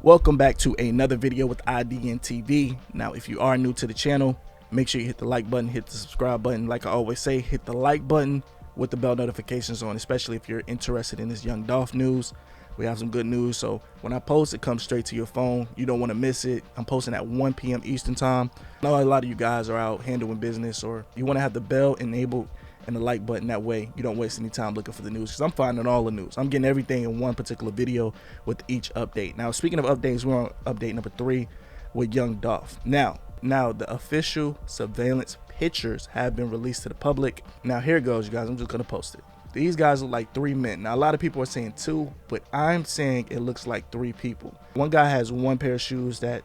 Welcome back to another video with IDNTV. Now, if you are new to the channel, make sure you hit the like button, hit the subscribe button. Like I always say, hit the like button with the bell notifications on, especially if you're interested in this young Dolph news. We have some good news, so when I post, it comes straight to your phone. You don't want to miss it. I'm posting at 1 p.m. Eastern time. I know a lot of you guys are out handling business, or you want to have the bell enabled and the like button. That way you don't waste any time looking for the news, because I'm finding all the news. I'm getting everything in one particular video with each update. Now, speaking of updates, we're on update number 3 with young Dolph. Now the official surveillance pictures have been released to the public. Now here it goes, you guys. I'm just gonna post it. These guys look like 3 men. Now a lot of people are saying 2, but I'm saying it looks like 3 people. One guy has one pair of shoes that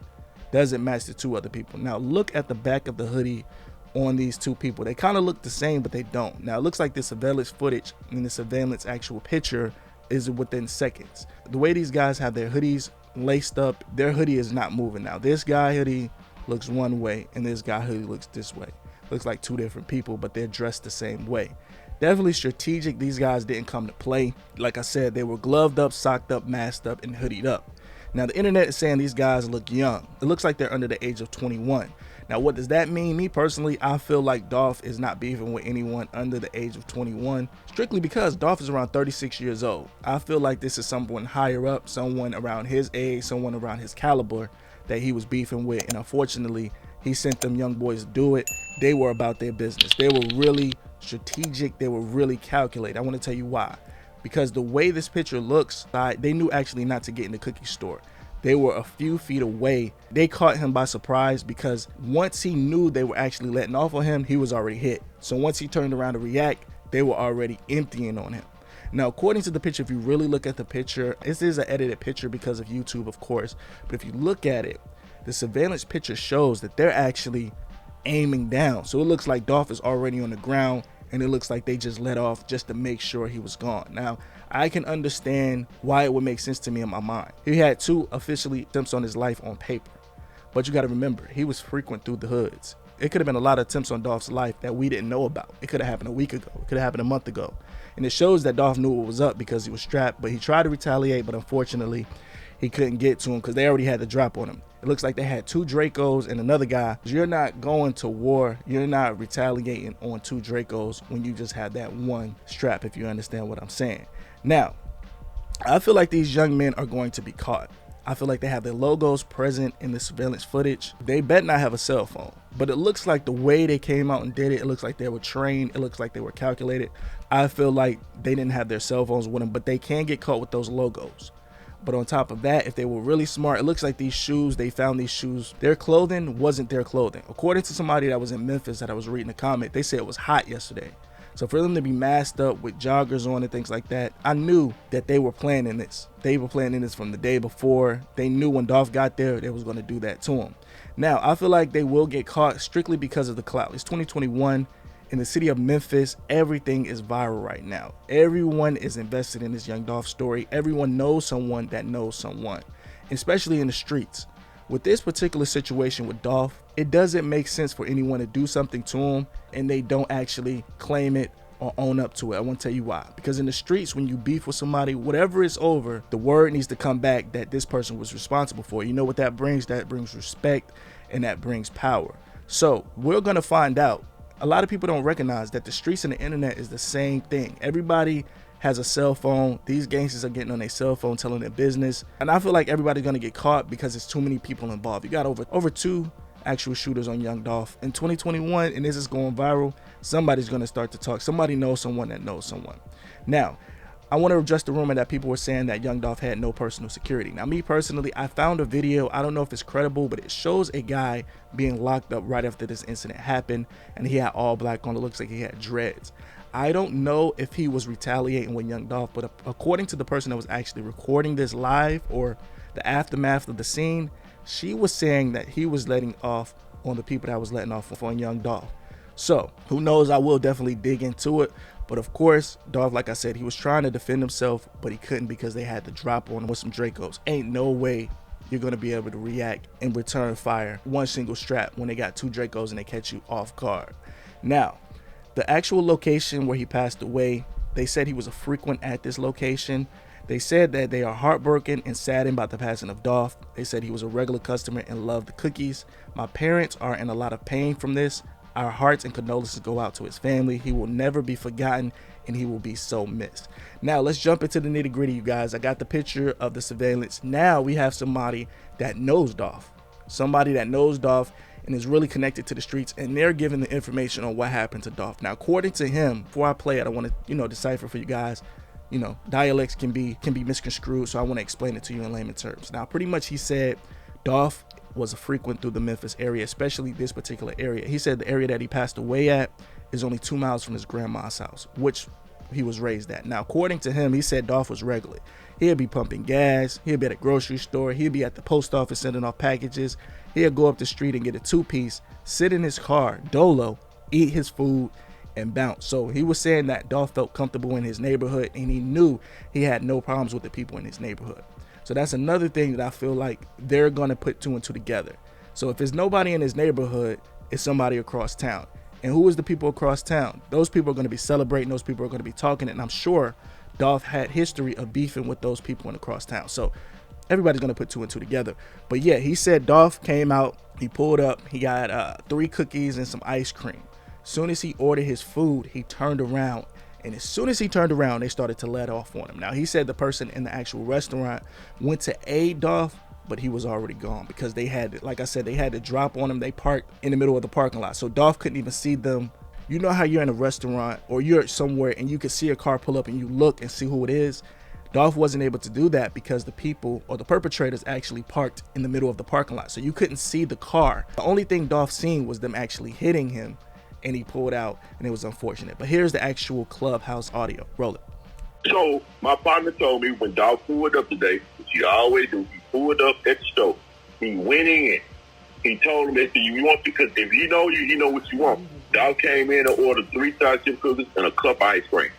doesn't match the 2 other people. Now look at the back of the hoodie on these 2 people. They kind of look the same, but they don't. Now it looks like the surveillance footage and the surveillance actual picture is within seconds. The way these guys have their hoodies laced up, their hoodie is not moving. Now this guy hoodie looks one way and this guy hoodie looks this way. Looks like 2 different people, but they're dressed the same way. Definitely strategic. These guys didn't come to play. Like I said, they were gloved up, socked up, masked up, and hoodied up. Now the internet is saying these guys look young. It looks like they're under the age of 21. Now what does that mean? Me personally, I feel like Dolph is not beefing with anyone under the age of 21, strictly because Dolph is around 36 years old. I feel like this is someone higher up, someone around his age, someone around his caliber that he was beefing with, and unfortunately he sent them young boys to do it. They were about their business. They were really strategic. They were really calculated. I want to tell you why. Because the way this picture looks, they knew actually not to get in the cookie store. They were a few feet away. They caught him by surprise, because once he knew they were actually letting off on him, he was already hit. So once he turned around to react, they were already emptying on him. Now, according to the picture, if you really look at the picture, this is an edited picture because of YouTube, of course. But if you look at it, the surveillance picture shows that they're actually aiming down. So it looks like Dolph is already on the ground, and it looks like they just let off just to make sure he was gone. Now, I can understand why it would make sense to me in my mind. He had 2 officially attempts on his life on paper, but you got to remember, he was frequent through the hoods. It could have been a lot of attempts on Dolph's life that we didn't know about. It could have happened a week ago. It could have happened a month ago. And it shows that Dolph knew what was up because he was strapped, but he tried to retaliate, but unfortunately he couldn't get to him because they already had the drop on him. It looks like they had 2 Dracos and another guy. You're not going to war. You're not retaliating on 2 Dracos when you just have that one strap, if you understand what I'm saying. Now, I feel like these young men are going to be caught. I feel like they have their logos present in the surveillance footage. They bet not have a cell phone, but it looks like the way they came out and did it, it looks like they were trained. It looks like they were calculated. I feel like they didn't have their cell phones with them, but they can get caught with those logos. But on top of that, if they were really smart, it looks like these shoes, they found these shoes, their clothing wasn't their clothing. According to somebody that was in Memphis that I was reading a comment, they said it was hot yesterday. So for them to be masked up with joggers on and things like that, I knew that they were planning this. They were planning this from the day before. They knew when Dolph got there, they was going to do that to him. Now, I feel like they will get caught strictly because of the clout. It's 2021. In the city of Memphis, everything is viral right now. Everyone is invested in this young Dolph story. Everyone knows someone that knows someone, especially in the streets. With this particular situation with Dolph, it doesn't make sense for anyone to do something to him and they don't actually claim it or own up to it. I want to tell you why. Because in the streets, when you beef with somebody, whatever is over, the word needs to come back that this person was responsible for. You know what that brings? That brings respect and that brings power. So we're going to find out. A lot of people don't recognize that the streets and the internet is the same thing. Everybody has a cell phone. These gangsters are getting on their cell phone telling their business. And I feel like everybody's going to get caught because there's too many people involved. You got over 2 actual shooters on young Dolph in 2021, and this is going viral. Somebody's going to start to talk. Somebody knows someone that knows someone. Now, I want to address the rumor that people were saying that young Dolph had no personal security. Now, me personally, I found a video. I don't know if it's credible, but it shows a guy being locked up right after this incident happened, and he had all black on. It looks like he had dreads. I don't know if he was retaliating with young Dolph, but according to the person that was actually recording this live, or the aftermath of the scene, she was saying that he was letting off on the people that was letting off on young Dolph. So who knows? I will definitely dig into it. But of course, Dolph, like I said, he was trying to defend himself, but he couldn't because they had to drop on him with some Dracos. Ain't no way you're going to be able to react and return fire one single strap when they got 2 Dracos and they catch you off guard. Now, the actual location where he passed away, they said he was a frequent at this location. They said that they are heartbroken and saddened by the passing of Dolph. They said he was a regular customer and loved the cookies. My parents are in a lot of pain from this. Our hearts and condolences go out to his family. He will never be forgotten and he will be so missed. Now let's jump into the nitty gritty, you guys. I got the picture of the surveillance. Now we have somebody that knows Dolph. Somebody that knows Dolph and is really connected to the streets, and they're giving the information on what happened to Dolph. Now, according to him, before I play it, I want to, decipher for you guys. Dialects can be misconstrued, so I want to explain it to you in layman terms. Now, pretty much he said Dolph was a frequent through the Memphis area, especially this particular area. He said the area that he passed away at is only 2 miles from his grandma's house, which he was raised at. Now, according to him, he said Dolph was regular. He'd be pumping gas, he'd be at a grocery store, he'd be at the post office sending off packages, he'd go up the street and get a 2-piece, sit in his car, dolo, eat his food, and bounce. So he was saying that Dolph felt comfortable in his neighborhood and he knew he had no problems with the people in his neighborhood. So that's another thing that I feel like they're going to put 2 and 2 together. So if there's nobody in his neighborhood, it's somebody across town. And who is the people across town? Those people are going to be celebrating, those people are going to be talking, and I'm sure Dolph had history of beefing with those people in across town. So everybody's going to put 2 and 2 together. But yeah, he said Dolph came out, he pulled up, he got 3 cookies and some ice cream. Soon as he ordered his food, he turned around, and as soon as he turned around, they started to let off on him. Now, he said the person in the actual restaurant went to aid Dolph, but he was already gone because they had, like I said, they had to drop on him. They parked in the middle of the parking lot, so Dolph couldn't even see them. You know how you're in a restaurant or you're somewhere and you can see a car pull up and you look and see who it is? Dolph wasn't able to do that because the people or the perpetrators actually parked in the middle of the parking lot, so you couldn't see the car. The only thing Dolph seen was them actually hitting him, and he pulled out, and it was unfortunate. But here's the actual clubhouse audio. Roll it. So my partner told me when Dolph pulled up today, which he always do, he pulled up at the store. He went in. He told him that you want, because if he know you, he know what you want. Dolph came in and ordered 3 chocolate chip cookies and a cup of ice cream.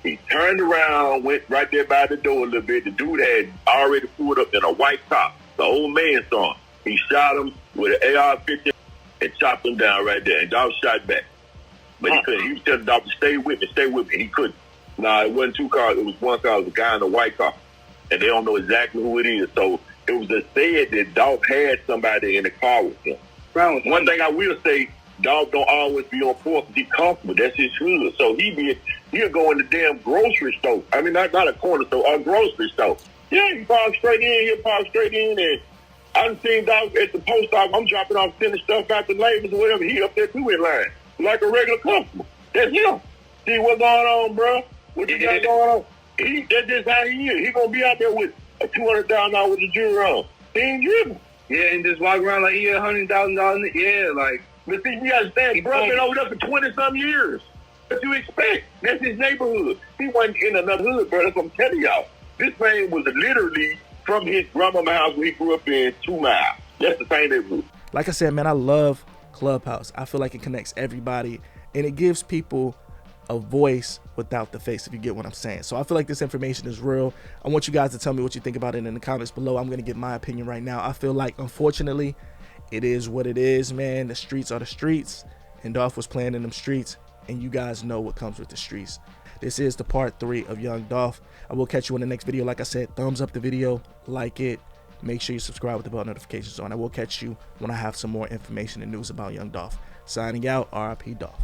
He turned around, went right there by the door a little bit. The dude had already pulled up in a white top. The old man saw him. He shot him with an AR-15 and chopped him down right there. And Dolph shot back. But he couldn't. He was telling Dolph to stay with me. He couldn't. Nah, it wasn't 2 cars. It was 1 car. It was a guy in a white car. And they don't know exactly who it is. So it was just said that Dolph had somebody in the car with him. One thing I will say, Dolph don't always be on point because he's comfortable. That's his hood. So he'll go in the damn grocery store. I mean, not a corner store, a grocery store. Yeah, he park straight in. He'll park straight in. And I've seen Dolph at the post office. I'm dropping off sending stuff out to labels or whatever. He up there too in line like a regular customer. That's him. See what's going on, bro? What you got going on? That's just how he is. He gonna be out there with a $200,000 with the jewelry on. He ain't driven. Yeah, and just walk around like he had $100,000. Yeah, like. But see, you understand, bro, been over there for 20-some years. What you expect? That's his neighborhood. He wasn't in another hood, bro. That's what I'm telling y'all. This man was literally from his grandmama's house where he grew up in 2 miles. That's the same neighborhood. Like I said, man, I love Clubhouse. I feel like it connects everybody, and it gives people a voice without the face, if you get what I'm saying. So I feel like this information is real. I want you guys to tell me what you think about it in the comments below. I'm going to give my opinion right now. I feel like, unfortunately, it is what it is, man. The streets are the streets, and Dolph was playing in them streets, and you guys know what comes with the streets. This is the part 3 of Young Dolph. I will catch you in the next video. Like I said, thumbs up the video, like it. Make sure you subscribe with the bell notifications on. I will catch you when I have some more information and news about Young Dolph. Signing out, RIP Dolph.